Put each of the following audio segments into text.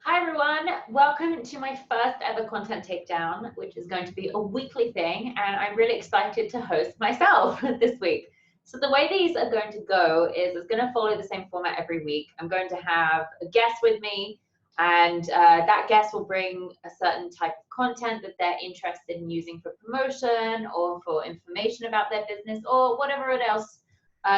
Hi everyone, welcome to my first ever content takedown, which is going to be a weekly thing, and I'm really excited to host myself this week. So the way these are going to go is it's going to follow the same format every week. I'm going to have a guest with me, and that guest will bring a certain type of content that they're interested in using for promotion or for information about their business or whatever else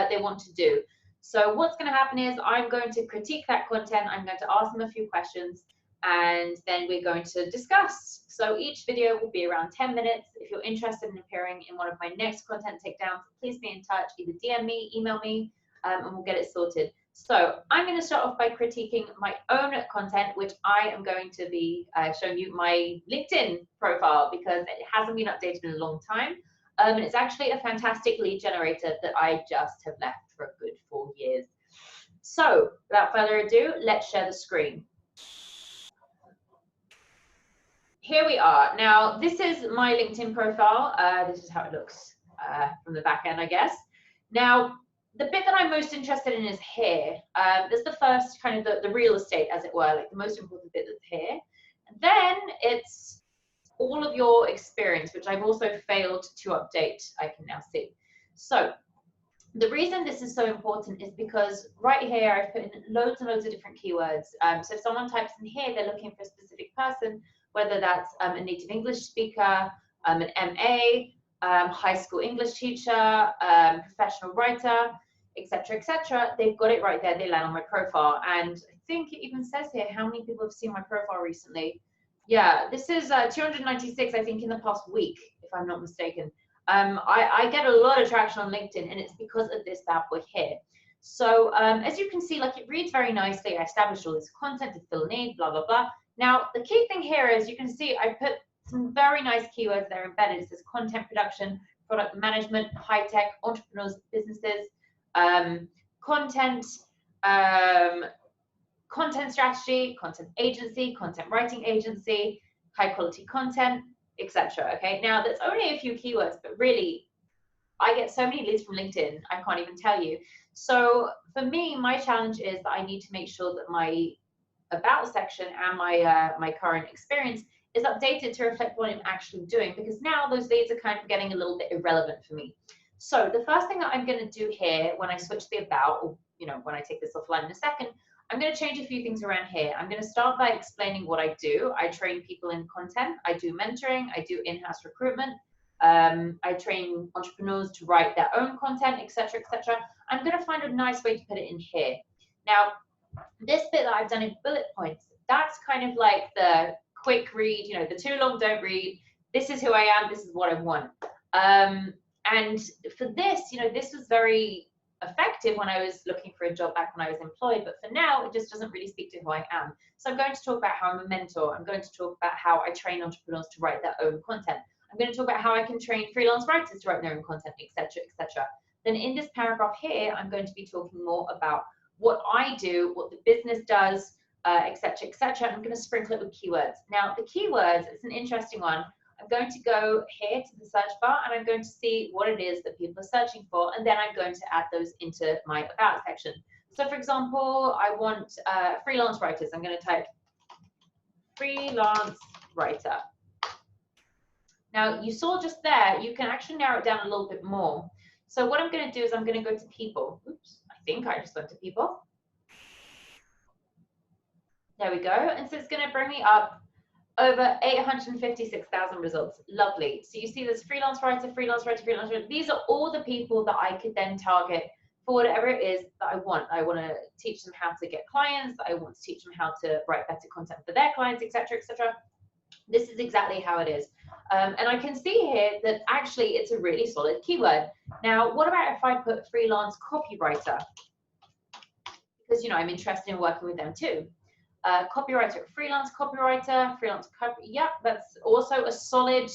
they want to do. So what's going to happen is I'm going to critique that content, I'm going to ask them a few questions, and then we're going to discuss. So each video will be around 10 minutes. If you're interested in appearing in one of my next content takedowns, please be in touch, either DM me, email me, and we'll get it sorted. So I'm going to start off by critiquing my own content, which I am going to be showing you my LinkedIn profile because it hasn't been updated in a long time. And it's actually a fantastic lead generator that I just have left for a good 4 years. So without further ado, let's share the screen. Here we are. Now, this is my LinkedIn profile. This is how it looks from the back end, I guess. Now, the bit that I'm most interested in is here. This is the first kind of the real estate, as it were, like the most important bit that's here. And then it's all of your experience, which I've also failed to update, I can now see. So the reason this is so important is because right here I've put in loads and loads of different keywords. So if someone types in here, they're looking for a specific person, whether that's a native English speaker, an MA, high school English teacher, professional writer, etc. They've got it right there. They land on my profile. And I think it even says here how many people have seen my profile recently. Yeah, this is 296, I think, in the past week, if I'm not mistaken. I get a lot of traction on LinkedIn, and it's because of this bad boy here. So as you can see, like, it reads very nicely. I established all this content to fill a need, blah, blah, blah. Now, the key thing here is you can see I put some very nice keywords there embedded. It says content production, product management, high tech, entrepreneurs, businesses, content, content strategy, content agency, content writing agency, high quality content, etc. Okay, now that's only a few keywords, but really, I get so many leads from LinkedIn, I can't even tell you. So for me, my challenge is that I need to make sure that my about section and my current experience is updated to reflect what I'm actually doing, because now those leads are kind of getting a little bit irrelevant for me. So the first thing that I'm going to do here when I switch the about, or when I take this offline in a second, I'm going to change a few things around here. I'm going to start by explaining what I do. I train people in content. I do mentoring. I do in-house recruitment. I train entrepreneurs to write their own content, etc. I'm going to find a nice way to put it in here. Now, this bit that I've done in bullet points, that's kind of like the quick read, the too long don't read. This is who I am. This is what I want. And for this, this was very effective when I was looking for a job back when I was employed, but for now it just doesn't really speak to who I am. So I'm going to talk about how I'm a mentor. I'm going to talk about how I train entrepreneurs to write their own content. I'm going to talk about how I can train freelance writers to write their own content, etc. Then in this paragraph here, I'm going to be talking more about what I do, what the business does, etc. I'm going to sprinkle it with keywords. Now the keywords, it's an interesting one. I'm going to go here to the search bar and I'm going to see what it is that people are searching for, and then I'm going to add those into my about section. So for example, I want freelance writers. I'm going to type freelance writer. Now you saw just there, you can actually narrow it down a little bit more. So what I'm going to do is I'm going to go to people. Oops, I think I just went to people. There we go. And so it's going to bring me up over 856,000 results. Lovely. So you see this freelance writer, freelance writer, freelance writer. These are all the people that I could then target for whatever it is that I want. I want to teach them how to get clients. I want to teach them how to write better content for their clients, etc. This is exactly how it is. And I can see here that actually it's a really solid keyword. Now, what about if I put freelance copywriter? Because, I'm interested in working with them too. Copywriter, freelance copywriter, yep, that's also a solid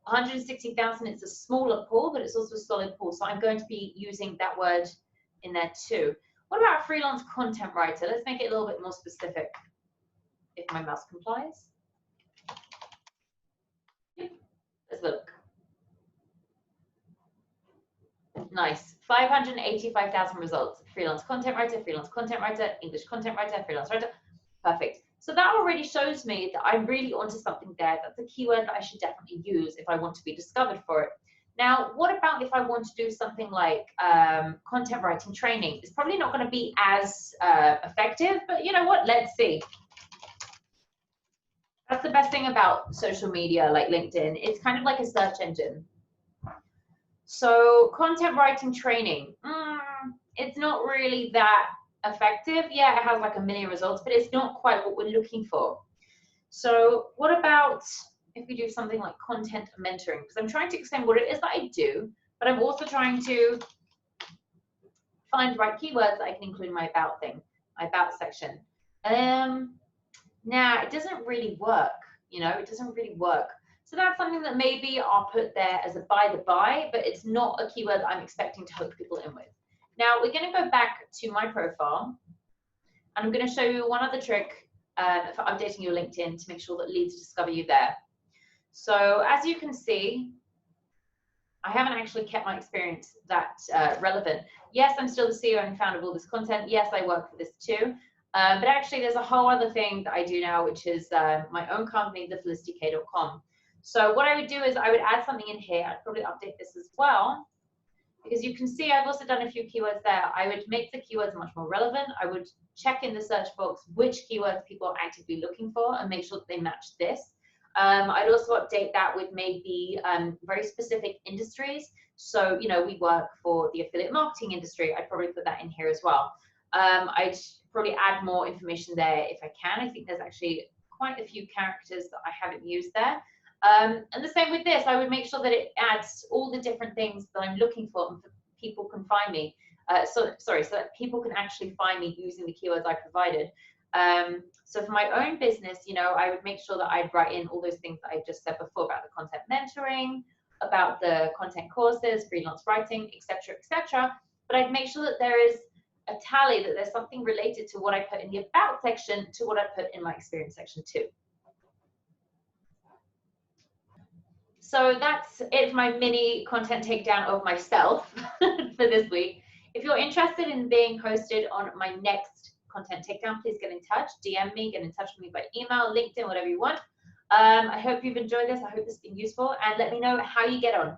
160,000. It's a smaller pool, but it's also a solid pool. So I'm going to be using that word in there too. What about freelance content writer? Let's make it a little bit more specific, if my mouse complies. Yep. Let's look. Nice. 585,000 results. Freelance content writer, English content writer, freelance writer. Perfect. So that already shows me that I'm really onto something there. That's a keyword that I should definitely use if I want to be discovered for it. Now, what about if I want to do something like content writing training? It's probably not going to be as effective, but you know what? Let's see. That's the best thing about social media like LinkedIn. It's kind of like a search engine. So content writing training, it's not really that effective. Yeah, it has like a million results, but it's not quite what we're looking for. So what about if we do something like content mentoring? Because I'm trying to explain what it is that I do, but I'm also trying to find the right keywords that I can include in my about thing, my about section. Now, it doesn't really work, you know, it doesn't really work. So that's something that maybe I'll put there as a by the by, but it's not a keyword that I'm expecting to hook people in with. Now, we're going to go back to my profile, and I'm going to show you one other trick for updating your LinkedIn to make sure that leads discover you there. So as you can see, I haven't actually kept my experience that relevant. Yes, I'm still the CEO and founder of all this content. Yes, I work for this too. But actually, there's a whole other thing that I do now, which is my own company, thefelicityk.com. So what I would do is I would add something in here. I'd probably update this as well, because you can see I've also done a few keywords there. I would make the keywords much more relevant. I would check in the search box which keywords people are actively looking for and make sure that they match this. I'd also update that with maybe very specific industries. So, you know, we work for the affiliate marketing industry. I'd probably put that in here as well. I'd probably add more information there if I can. I think there's actually quite a few characters that I haven't used there. And the same with this, I would make sure that it adds all the different things that I'm looking for and people can find me. So that people can actually find me using the keywords I provided. So for my own business, you know, I would make sure that I'd write in all those things that I just said before about the content mentoring, about the content courses, freelance writing, etc., etc. But I'd make sure that there is a tally, that there's something related to what I put in the about section to what I put in my experience section too. So that's it for my mini content takedown of myself for this week. If you're interested in being hosted on my next content takedown, please get in touch, DM me, get in touch with me by email, LinkedIn, whatever you want. I hope you've enjoyed this. I hope this has been useful, and let me know how you get on.